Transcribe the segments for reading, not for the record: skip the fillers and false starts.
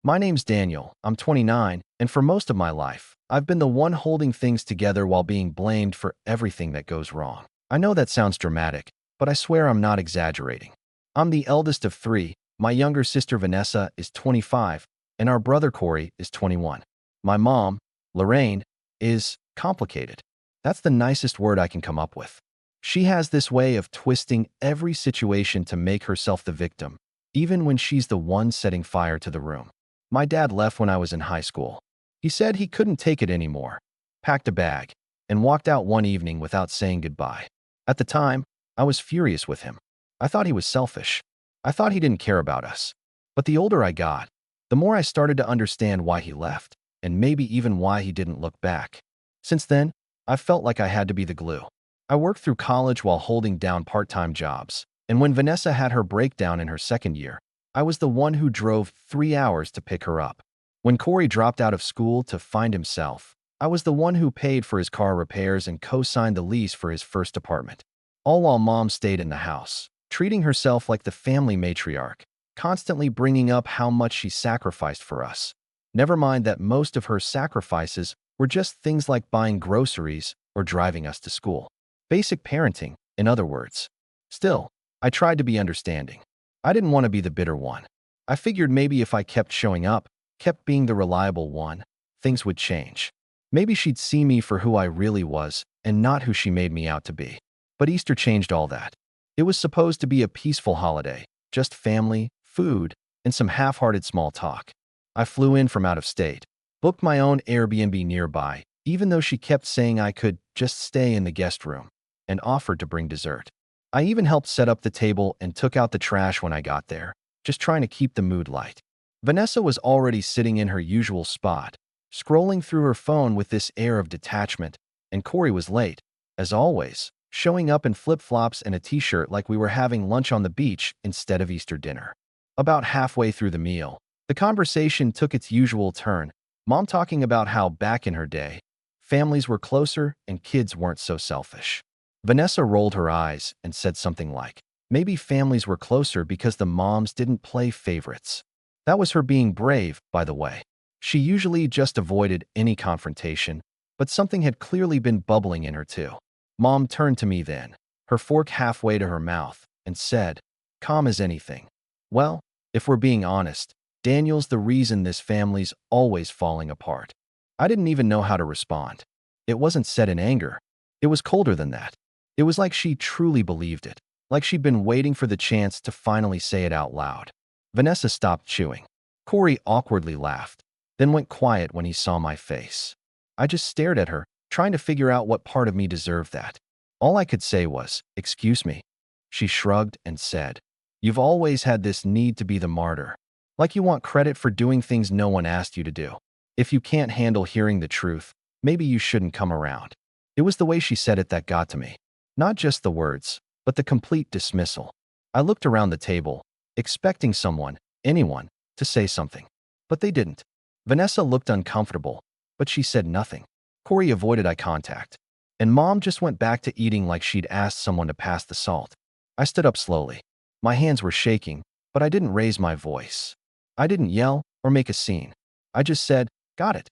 My name's Daniel, I'm 29, and for most of my life, I've been the one holding things together while being blamed for everything that goes wrong. I know that sounds dramatic, but I swear I'm not exaggerating. I'm the eldest of three, my younger sister Vanessa is 25, and our brother Corey is 21. My mom, Lorraine, is complicated. That's the nicest word I can come up with. She has this way of twisting every situation to make herself the victim, even when she's the one setting fire to the room. My dad left when I was in high school. He said he couldn't take it anymore, packed a bag, and walked out one evening without saying goodbye. At the time, I was furious with him. I thought he was selfish. I thought he didn't care about us. But the older I got, the more I started to understand why he left, and maybe even why he didn't look back. Since then, I felt like I had to be the glue. I worked through college while holding down part-time jobs, and when Vanessa had her breakdown in her second year, I was the one who drove 3 hours to pick her up. When Corey dropped out of school to find himself, I was the one who paid for his car repairs and co-signed the lease for his first apartment. All while Mom stayed in the house, treating herself like the family matriarch, constantly bringing up how much she sacrificed for us. Never mind that most of her sacrifices were just things like buying groceries or driving us to school. Basic parenting, in other words. Still, I tried to be understanding. I didn't want to be the bitter one. I figured maybe if I kept showing up, kept being the reliable one, things would change. Maybe she'd see me for who I really was and not who she made me out to be. But Easter changed all that. It was supposed to be a peaceful holiday, just family, food, and some half-hearted small talk. I flew in from out of state, booked my own Airbnb nearby, even though she kept saying I could just stay in the guest room, and offered to bring dessert. I even helped set up the table and took out the trash when I got there, just trying to keep the mood light. Vanessa was already sitting in her usual spot, scrolling through her phone with this air of detachment, and Corey was late, as always, showing up in flip-flops and a t-shirt like we were having lunch on the beach instead of Easter dinner. About halfway through the meal, the conversation took its usual turn, Mom talking about how back in her day, families were closer and kids weren't so selfish. Vanessa rolled her eyes and said something like, maybe families were closer because the moms didn't play favorites. That was her being brave, by the way. She usually just avoided any confrontation, but something had clearly been bubbling in her too. Mom turned to me then, her fork halfway to her mouth, and said, calm as anything. Well, if we're being honest, Daniel's the reason this family's always falling apart. I didn't even know how to respond. It wasn't said in anger. It was colder than that. It was like she truly believed it, like she'd been waiting for the chance to finally say it out loud. Vanessa stopped chewing. Corey awkwardly laughed, then went quiet when he saw my face. I just stared at her, trying to figure out what part of me deserved that. All I could say was, excuse me. She shrugged and said, you've always had this need to be the martyr. Like you want credit for doing things no one asked you to do. If you can't handle hearing the truth, maybe you shouldn't come around. It was the way she said it that got to me. Not just the words, but the complete dismissal. I looked around the table, expecting someone, anyone, to say something. But they didn't. Vanessa looked uncomfortable, but she said nothing. Corey avoided eye contact, and Mom just went back to eating like she'd asked someone to pass the salt. I stood up slowly. My hands were shaking, but I didn't raise my voice. I didn't yell or make a scene. I just said, got it.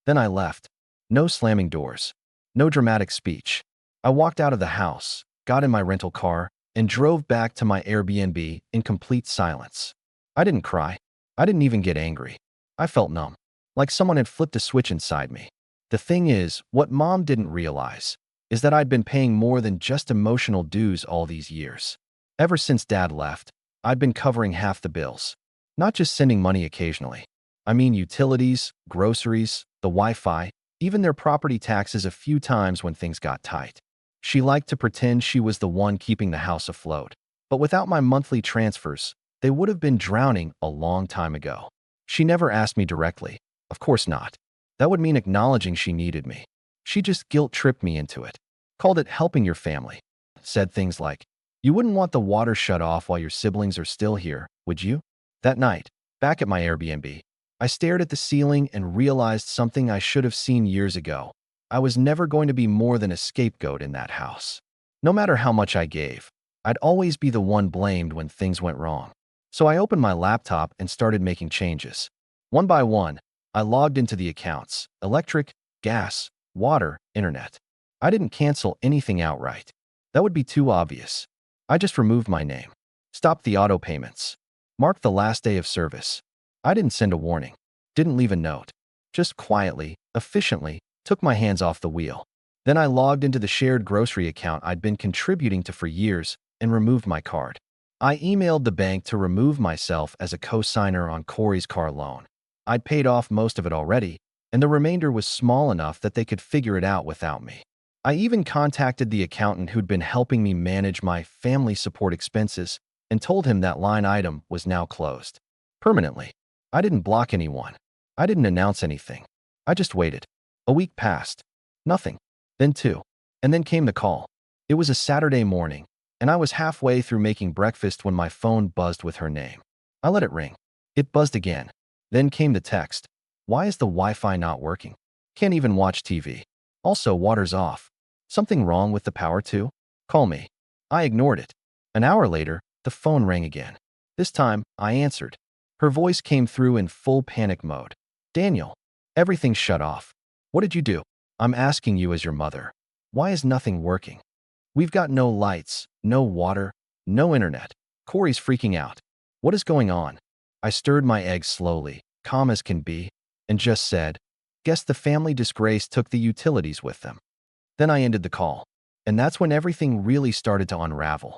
Then I left. No slamming doors. No dramatic speech. I walked out of the house, got in my rental car, and drove back to my Airbnb in complete silence. I didn't cry. I didn't even get angry. I felt numb, like someone had flipped a switch inside me. The thing is, what Mom didn't realize is that I'd been paying more than just emotional dues all these years. Ever since Dad left, I'd been covering half the bills. Not just sending money occasionally. I mean utilities, groceries, the Wi-Fi, even their property taxes a few times when things got tight. She liked to pretend she was the one keeping the house afloat. But without my monthly transfers, they would have been drowning a long time ago. She never asked me directly. Of course not. That would mean acknowledging she needed me. She just guilt-tripped me into it. Called it helping your family. Said things like, you wouldn't want the water shut off while your siblings are still here, would you? That night, back at my Airbnb, I stared at the ceiling and realized something I should have seen years ago. I was never going to be more than a scapegoat in that house. No matter how much I gave, I'd always be the one blamed when things went wrong. So I opened my laptop and started making changes. One by one, I logged into the accounts: electric, gas, water, internet. I didn't cancel anything outright. That would be too obvious. I just removed my name, stopped the auto payments, marked the last day of service. I didn't send a warning, didn't leave a note. Just quietly, efficiently, took my hands off the wheel. Then I logged into the shared grocery account I'd been contributing to for years and removed my card. I emailed the bank to remove myself as a co-signer on Corey's car loan. I'd paid off most of it already, and the remainder was small enough that they could figure it out without me. I even contacted the accountant who'd been helping me manage my family support expenses and told him that line item was now closed. Permanently. I didn't block anyone. I didn't announce anything. I just waited. A week passed. Nothing. Then two. And then came the call. It was a Saturday morning, and I was halfway through making breakfast when my phone buzzed with her name. I let it ring. It buzzed again. Then came the text. Why is the Wi-Fi not working? Can't even watch TV. Also, water's off. Something wrong with the power too? Call me. I ignored it. An hour later, the phone rang again. This time, I answered. Her voice came through in full panic mode. Daniel, everything's shut off. What did you do? I'm asking you as your mother. Why is nothing working? We've got no lights, no water, no internet. Corey's freaking out. What is going on? I stirred my eggs slowly, calm as can be, and just said, guess the family disgrace took the utilities with them. Then I ended the call, and that's when everything really started to unravel.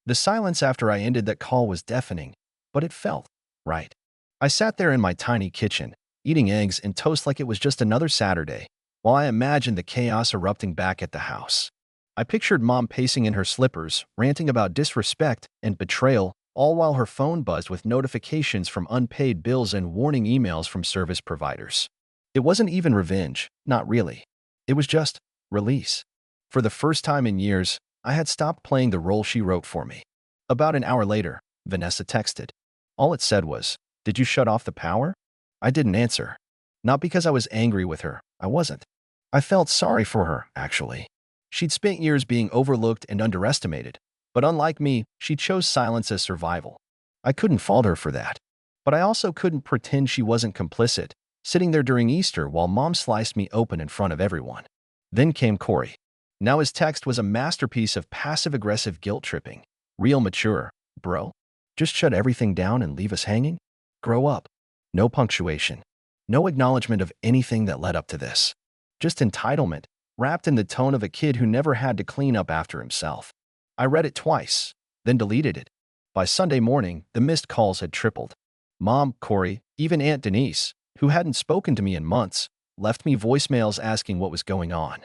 The silence after I ended that call was deafening, but it felt right. I sat there in my tiny kitchen, eating eggs and toast like it was just another Saturday, while I imagined the chaos erupting back at the house. I pictured Mom pacing in her slippers, ranting about disrespect and betrayal, all while her phone buzzed with notifications from unpaid bills and warning emails from service providers. It wasn't even revenge, not really. It was just release. For the first time in years, I had stopped playing the role she wrote for me. About an hour later, Vanessa texted. All it said was, "Did you shut off the power?" I didn't answer. Not because I was angry with her, I wasn't. I felt sorry for her, actually. She'd spent years being overlooked and underestimated, but unlike me, she chose silence as survival. I couldn't fault her for that. But I also couldn't pretend she wasn't complicit, sitting there during Easter while Mom sliced me open in front of everyone. Then came Corey. Now his text was a masterpiece of passive-aggressive guilt-tripping. Real mature. Bro, just shut everything down and leave us hanging? Grow up. No punctuation. No acknowledgement of anything that led up to this. Just entitlement, wrapped in the tone of a kid who never had to clean up after himself. I read it twice, then deleted it. By Sunday morning, the missed calls had tripled. Mom, Corey, even Aunt Denise, who hadn't spoken to me in months, left me voicemails asking what was going on.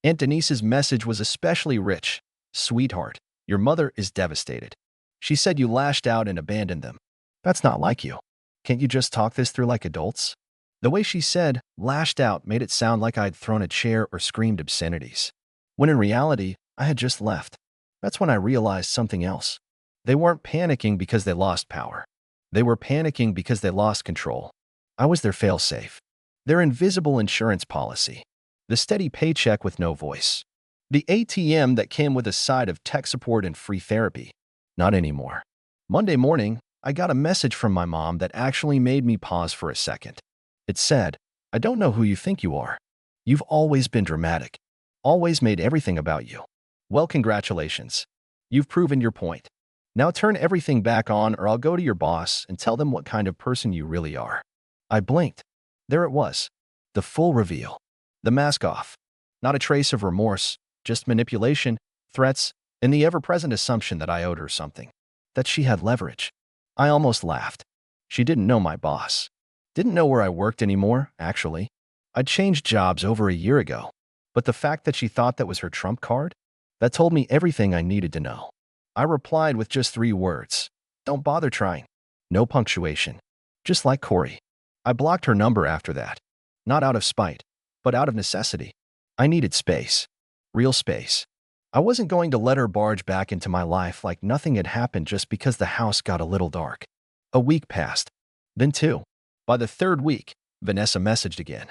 Aunt Denise's message was especially rich. Sweetheart, your mother is devastated. She said you lashed out and abandoned them. That's not like you. Can't you just talk this through like adults? The way she said lashed out made it sound like I'd thrown a chair or screamed obscenities, when in reality, I had just left. That's when I realized something else. They weren't panicking because they lost power. They were panicking because they lost control. I was their fail-safe. Their invisible insurance policy. The steady paycheck with no voice. The ATM that came with a side of tech support and free therapy. Not anymore. Monday morning, I got a message from my mom that actually made me pause for a second. It said, I don't know who you think you are. You've always been dramatic. Always made everything about you. Well, congratulations. You've proven your point. Now turn everything back on or I'll go to your boss and tell them what kind of person you really are. I blinked. There it was. The full reveal. The mask off. Not a trace of remorse, just manipulation, threats, and the ever-present assumption that I owed her something. That she had leverage. I almost laughed. She didn't know my boss. Didn't know where I worked anymore, actually. I'd changed jobs over a year ago. But the fact that she thought that was her trump card? That told me everything I needed to know. I replied with just 3 words. Don't bother trying. No punctuation. Just like Corey. I blocked her number after that. Not out of spite, but out of necessity. I needed space. Real space. I wasn't going to let her barge back into my life like nothing had happened just because the house got a little dark. A week passed. Then 2. By the 3rd week, Vanessa messaged again.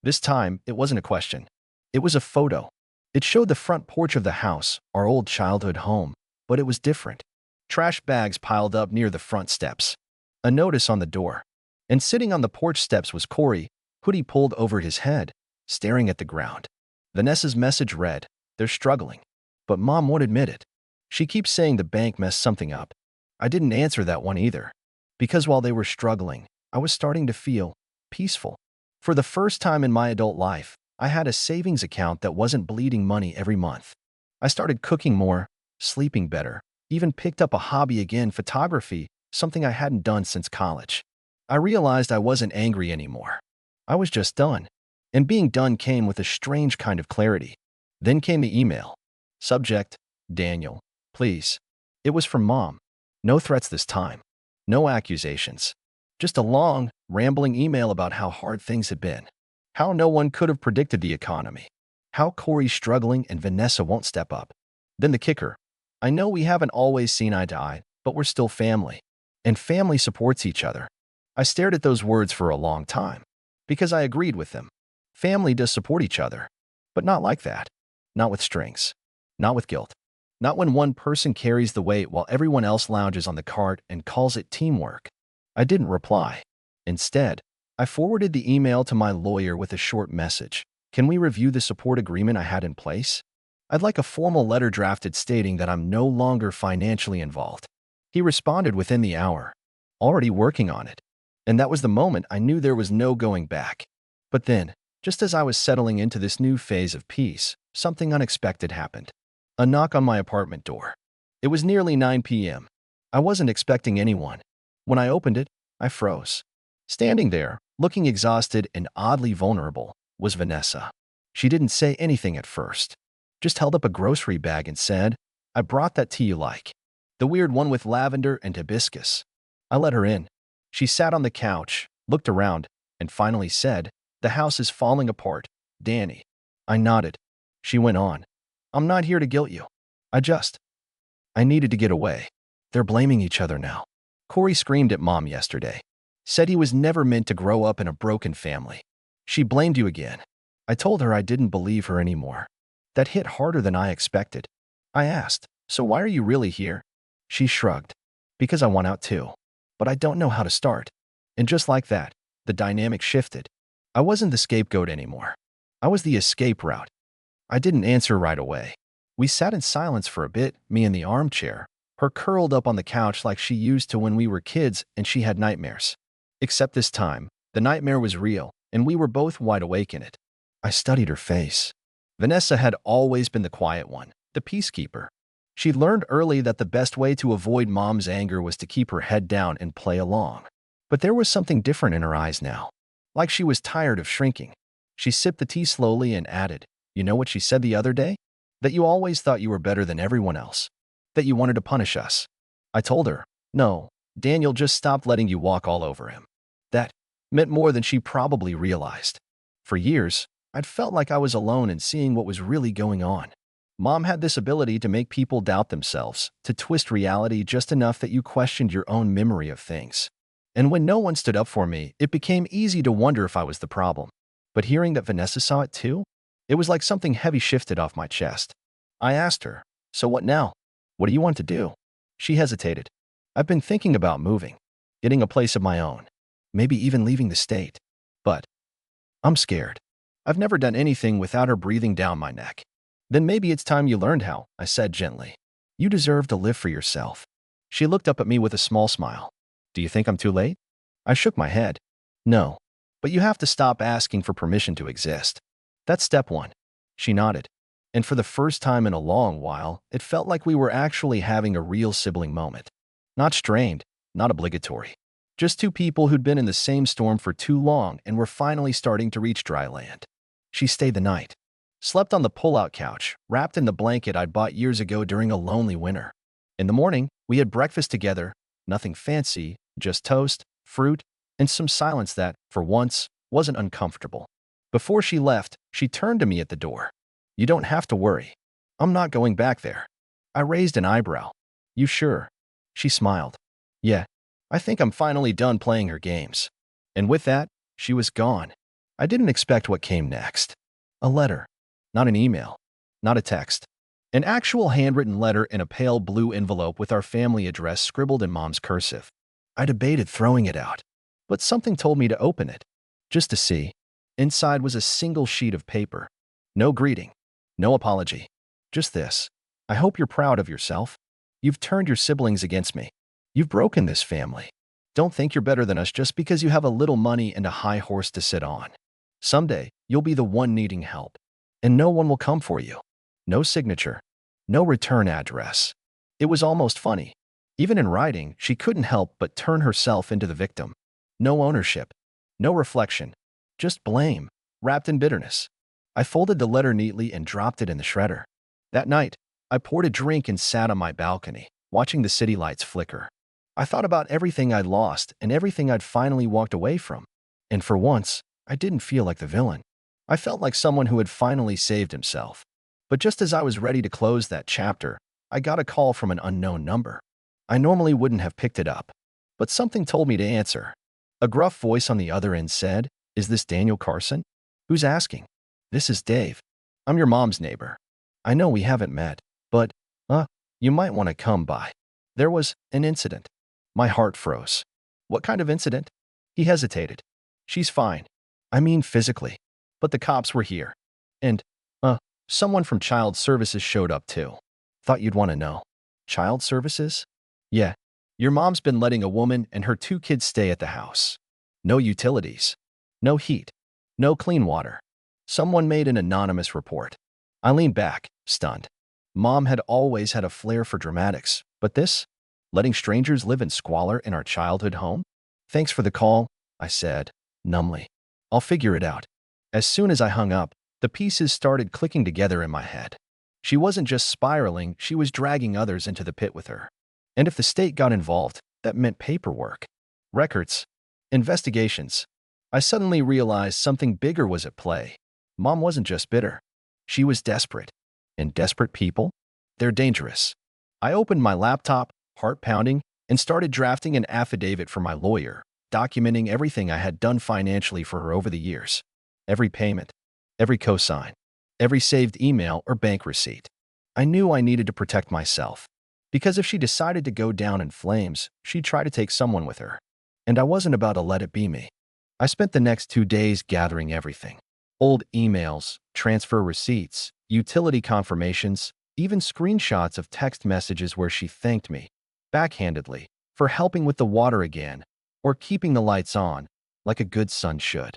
This time, it wasn't a question. It was a photo. It showed the front porch of the house, our old childhood home, but it was different. Trash bags piled up near the front steps. A notice on the door. And sitting on the porch steps was Corey, hoodie pulled over his head, staring at the ground. Vanessa's message read, "They're struggling, but Mom won't admit it. She keeps saying the bank messed something up." I didn't answer that one either, because while they were struggling, I was starting to feel peaceful. For the first time in my adult life, I had a savings account that wasn't bleeding money every month. I started cooking more, sleeping better, even picked up a hobby again, photography, something I hadn't done since college. I realized I wasn't angry anymore. I was just done. And being done came with a strange kind of clarity. Then came the email. Subject, Daniel, please. It was from Mom. No threats this time. No accusations. Just a long, rambling email about how hard things had been. How no one could have predicted the economy. How Corey's struggling and Vanessa won't step up. Then the kicker. I know we haven't always seen eye to eye, but we're still family. And family supports each other. I stared at those words for a long time. Because I agreed with them. Family does support each other. But not like that. Not with strings. Not with guilt. Not when one person carries the weight while everyone else lounges on the cart and calls it teamwork. I didn't reply. Instead, I forwarded the email to my lawyer with a short message. Can we review the support agreement I had in place? I'd like a formal letter drafted stating that I'm no longer financially involved. He responded within the hour. Already working on it. And that was the moment I knew there was no going back. But then, just as I was settling into this new phase of peace, something unexpected happened. A knock on my apartment door. It was nearly 9 p.m. I wasn't expecting anyone. When I opened it, I froze. Standing there, looking exhausted and oddly vulnerable, was Vanessa. She didn't say anything at first. Just held up a grocery bag and said, "I brought that tea you like. The weird one with lavender and hibiscus." I let her in. She sat on the couch, looked around, and finally said, "The house is falling apart, Danny." I nodded. She went on, "I'm not here to guilt you. I needed to get away. They're blaming each other now. Corey screamed at Mom yesterday. Said he was never meant to grow up in a broken family. She blamed you again." I told her I didn't believe her anymore. That hit harder than I expected. I asked, "So why are you really here?" She shrugged. "Because I want out too. But I don't know how to start." And just like that, the dynamic shifted. I wasn't the scapegoat anymore. I was the escape route. I didn't answer right away. We sat in silence for a bit, me in the armchair, her curled up on the couch like she used to when we were kids and she had nightmares. Except this time, the nightmare was real, and we were both wide awake in it. I studied her face. Vanessa had always been the quiet one, the peacekeeper. She'd learned early that the best way to avoid Mom's anger was to keep her head down and play along. But there was something different in her eyes now. Like she was tired of shrinking. She sipped the tea slowly and added, "You know what she said the other day? That you always thought you were better than everyone else. That you wanted to punish us." I told her, "No, Daniel just stopped letting you walk all over him." That meant more than she probably realized. For years, I'd felt like I was alone in seeing what was really going on. Mom had this ability to make people doubt themselves, to twist reality just enough that you questioned your own memory of things. And when no one stood up for me, it became easy to wonder if I was the problem. But hearing that Vanessa saw it too, it was like something heavy shifted off my chest. I asked her, "So what now? What do you want to do?" She hesitated. "I've been thinking about moving, getting a place of my own, maybe even leaving the state. But I'm scared. I've never done anything without her breathing down my neck." "Then maybe it's time you learned how," I said gently. "You deserve to live for yourself." She looked up at me with a small smile. "Do you think I'm too late?" I shook my head. "No, but you have to stop asking for permission to exist. That's step one." She nodded. And for the first time in a long while, it felt like we were actually having a real sibling moment. Not strained, not obligatory. Just two people who'd been in the same storm for too long and were finally starting to reach dry land. She stayed the night. Slept on the pull-out couch, wrapped in the blanket I'd bought years ago during a lonely winter. In the morning, we had breakfast together, nothing fancy, just toast, fruit, and some silence that, for once, wasn't uncomfortable. Before she left, she turned to me at the door. "You don't have to worry. I'm not going back there." I raised an eyebrow. "You sure?" She smiled. "Yeah, I think I'm finally done playing her games." And with that, she was gone. I didn't expect what came next. A letter. Not an email. Not a text. An actual handwritten letter in a pale blue envelope with our family address scribbled in Mom's cursive. I debated throwing it out. but something told me to open it, just to see. Inside was a single sheet of paper. No greeting, no apology, just this. I hope you're proud of yourself. You've turned your siblings against me. You've broken this family. Don't think you're better than us just because you have a little money and a high horse to sit on. Someday, you'll be the one needing help, and no one will come for you. No signature, no return address. It was almost funny. Even in writing, she couldn't help but turn herself into the victim. No ownership, no reflection, just blame, wrapped in bitterness. I folded the letter neatly and dropped it in the shredder. That night, I poured a drink and sat on my balcony, watching the city lights flicker. I thought about everything I'd lost and everything I'd finally walked away from. And for once, I didn't feel like the villain. I felt like someone who had finally saved himself. But just as I was ready to close that chapter, I got a call from an unknown number. I normally wouldn't have picked it up, but something told me to answer. A gruff voice on the other end said, "Is this Daniel Carson?" "Who's asking?" "This is Dave. I'm your mom's neighbor. I know we haven't met, but, you might want to come by. There was an incident." My heart froze. "What kind of incident?" He hesitated. "She's fine. I mean physically. But the cops were here. And, someone from Child Services showed up too. Thought you'd want to know." "Child Services?" "Yeah. Your mom's been letting a woman and her 2 kids stay at the house. No utilities. No heat. No clean water. Someone made an anonymous report." I leaned back, stunned. Mom had always had a flair for dramatics, but this? Letting strangers live in squalor in our childhood home? "Thanks for the call," I said, numbly. "I'll figure it out." As soon as I hung up, the pieces started clicking together in my head. She wasn't just spiraling, she was dragging others into the pit with her. And if the state got involved, that meant paperwork, records, investigations. I suddenly realized something bigger was at play. Mom wasn't just bitter. She was desperate. And desperate people? They're dangerous. I opened my laptop, heart pounding, and started drafting an affidavit for my lawyer, documenting everything I had done financially for her over the years. Every payment, every cosign, every saved email or bank receipt. I knew I needed to protect myself, because if she decided to go down in flames, she'd try to take someone with her. And I wasn't about to let it be me. I spent the next 2 days gathering everything. Old emails, transfer receipts, utility confirmations, even screenshots of text messages where she thanked me, backhandedly, for helping with the water again, or keeping the lights on, like a good son should.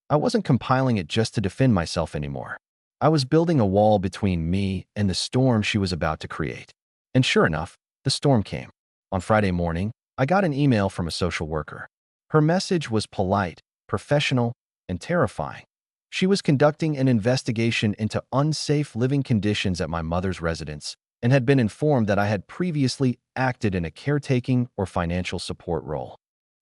I wasn't compiling it just to defend myself anymore. I was building a wall between me and the storm she was about to create. And sure enough, the storm came. On Friday morning, I got an email from a social worker. Her message was polite, professional, and terrifying. She was conducting an investigation into unsafe living conditions at my mother's residence and had been informed that I had previously acted in a caretaking or financial support role.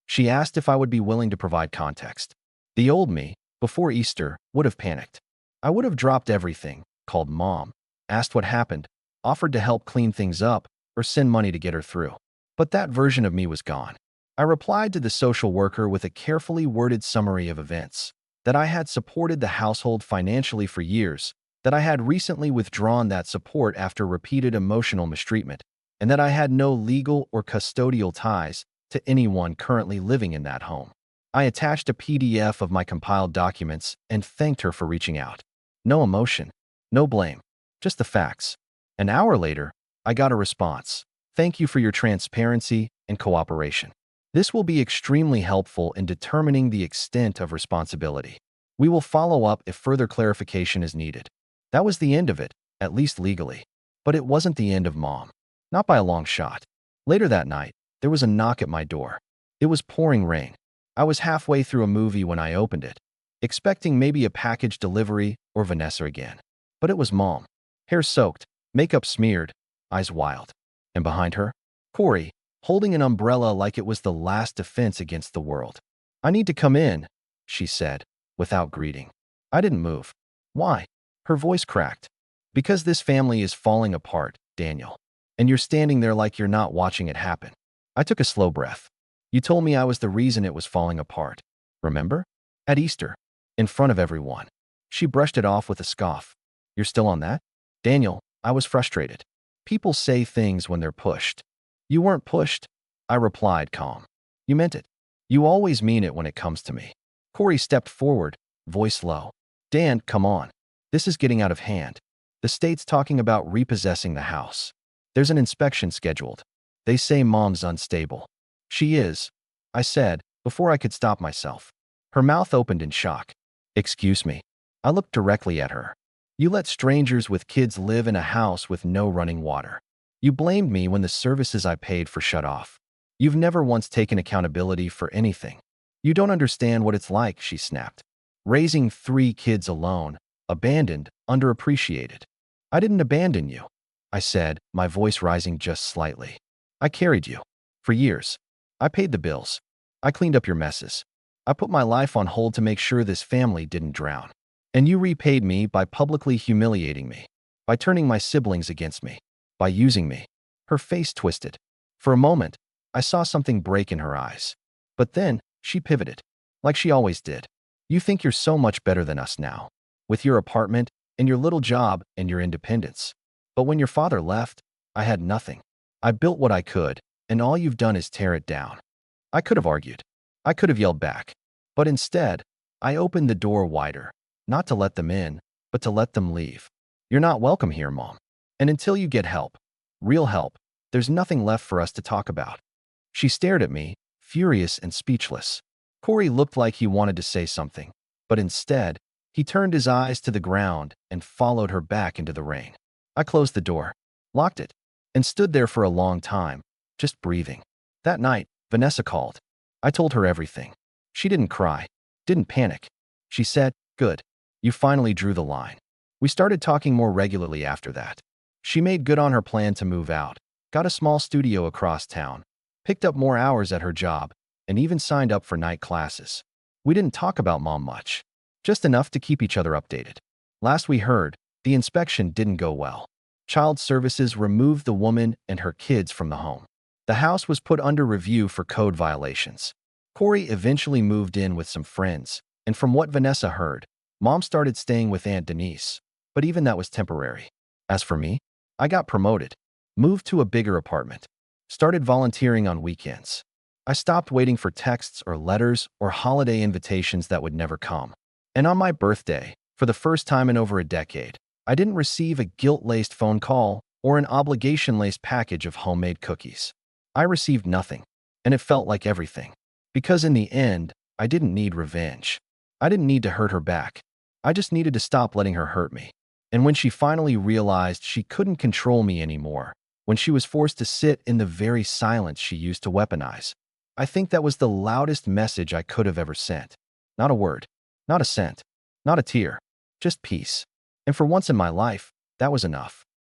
She asked if I would be willing to provide context. The old me, before Easter, would have panicked. I would have dropped everything, called Mom, asked what happened, offered to help clean things up, or send money to get her through. But that version of me was gone. I replied to the social worker with a carefully worded summary of events, that I had supported the household financially for years, that I had recently withdrawn that support after repeated emotional mistreatment, and that I had no legal or custodial ties to anyone currently living in that home. I attached a PDF of my compiled documents and thanked her for reaching out. No emotion, no blame, just the facts. An hour later, I got a response. "Thank you for your transparency and cooperation. This will be extremely helpful in determining the extent of responsibility. We will follow up if further clarification is needed." That was the end of it, at least legally. But it wasn't the end of Mom. Not by a long shot. Later that night, there was a knock at my door. It was pouring rain. I was halfway through a movie when I opened it, expecting maybe a package delivery or Vanessa again. But it was Mom. Hair soaked, makeup smeared, eyes wild. And behind her, Corey, holding an umbrella like it was the last defense against the world. "I need to come in," she said, without greeting. I didn't move. "Why?" Her voice cracked. "Because this family is falling apart, Daniel. And you're standing there like you're not watching it happen." I took a slow breath. "You told me I was the reason it was falling apart. Remember? At Easter, in front of everyone." She brushed it off with a scoff. "You're still on that?" "Daniel," I was frustrated. "People say things when they're pushed." "You weren't pushed," I replied, calm. "You meant it. You always mean it when it comes to me. Corey stepped forward, voice low. Dan, come on. This is getting out of hand. The state's talking about repossessing the house. There's an inspection scheduled. They say Mom's unstable. She is, I said, before I could stop myself. Her mouth opened in shock. Excuse me. I looked directly at her. You let strangers with kids live in a house with no running water. You blamed me when the services I paid for shut off. You've never once taken accountability for anything. You don't understand what it's like, she snapped. Raising 3 kids alone, abandoned, underappreciated. I didn't abandon you, I said, my voice rising just slightly. I carried you. For years. I paid the bills. I cleaned up your messes. I put my life on hold to make sure this family didn't drown. And you repaid me by publicly humiliating me, by turning my siblings against me, by using me. Her face twisted. For a moment, I saw something break in her eyes. But then, she pivoted, like she always did. You think you're so much better than us now, with your apartment, and your little job, and your independence. But when your father left, I had nothing. I built what I could, and all you've done is tear it down. I could have argued. I could have yelled back. But instead, I opened the door wider, not to let them in, but to let them leave. You're not welcome here, Mom. And until you get help, real help, there's nothing left for us to talk about. She stared at me, furious and speechless. Corey looked like he wanted to say something, but instead, he turned his eyes to the ground and followed her back into the rain. I closed the door, locked it, and stood there for a long time, just breathing. That night, Vanessa called. I told her everything. She didn't cry, didn't panic. She said, "Good. You finally drew the line." We started talking more regularly after that. She made good on her plan to move out, got a small studio across town, picked up more hours at her job, and even signed up for night classes. We didn't talk about Mom much, just enough to keep each other updated. Last we heard, the inspection didn't go well. Child Services removed the woman and her kids from the home. The house was put under review for code violations. Corey eventually moved in with some friends, and from what Vanessa heard, Mom started staying with Aunt Denise, but even that was temporary. As for me, I got promoted, moved to a bigger apartment, started volunteering on weekends. I stopped waiting for texts or letters or holiday invitations that would never come. And on my birthday, for the first time in over a decade, I didn't receive a guilt-laced phone call or an obligation-laced package of homemade cookies. I received nothing, and it felt like everything. Because in the end, I didn't need revenge. I didn't need to hurt her back. I just needed to stop letting her hurt me. And when she finally realized she couldn't control me anymore, when she was forced to sit in the very silence she used to weaponize, I think that was the loudest message I could have ever sent. Not a word, not a cent, not a tear, just peace. And for once in my life, that was enough.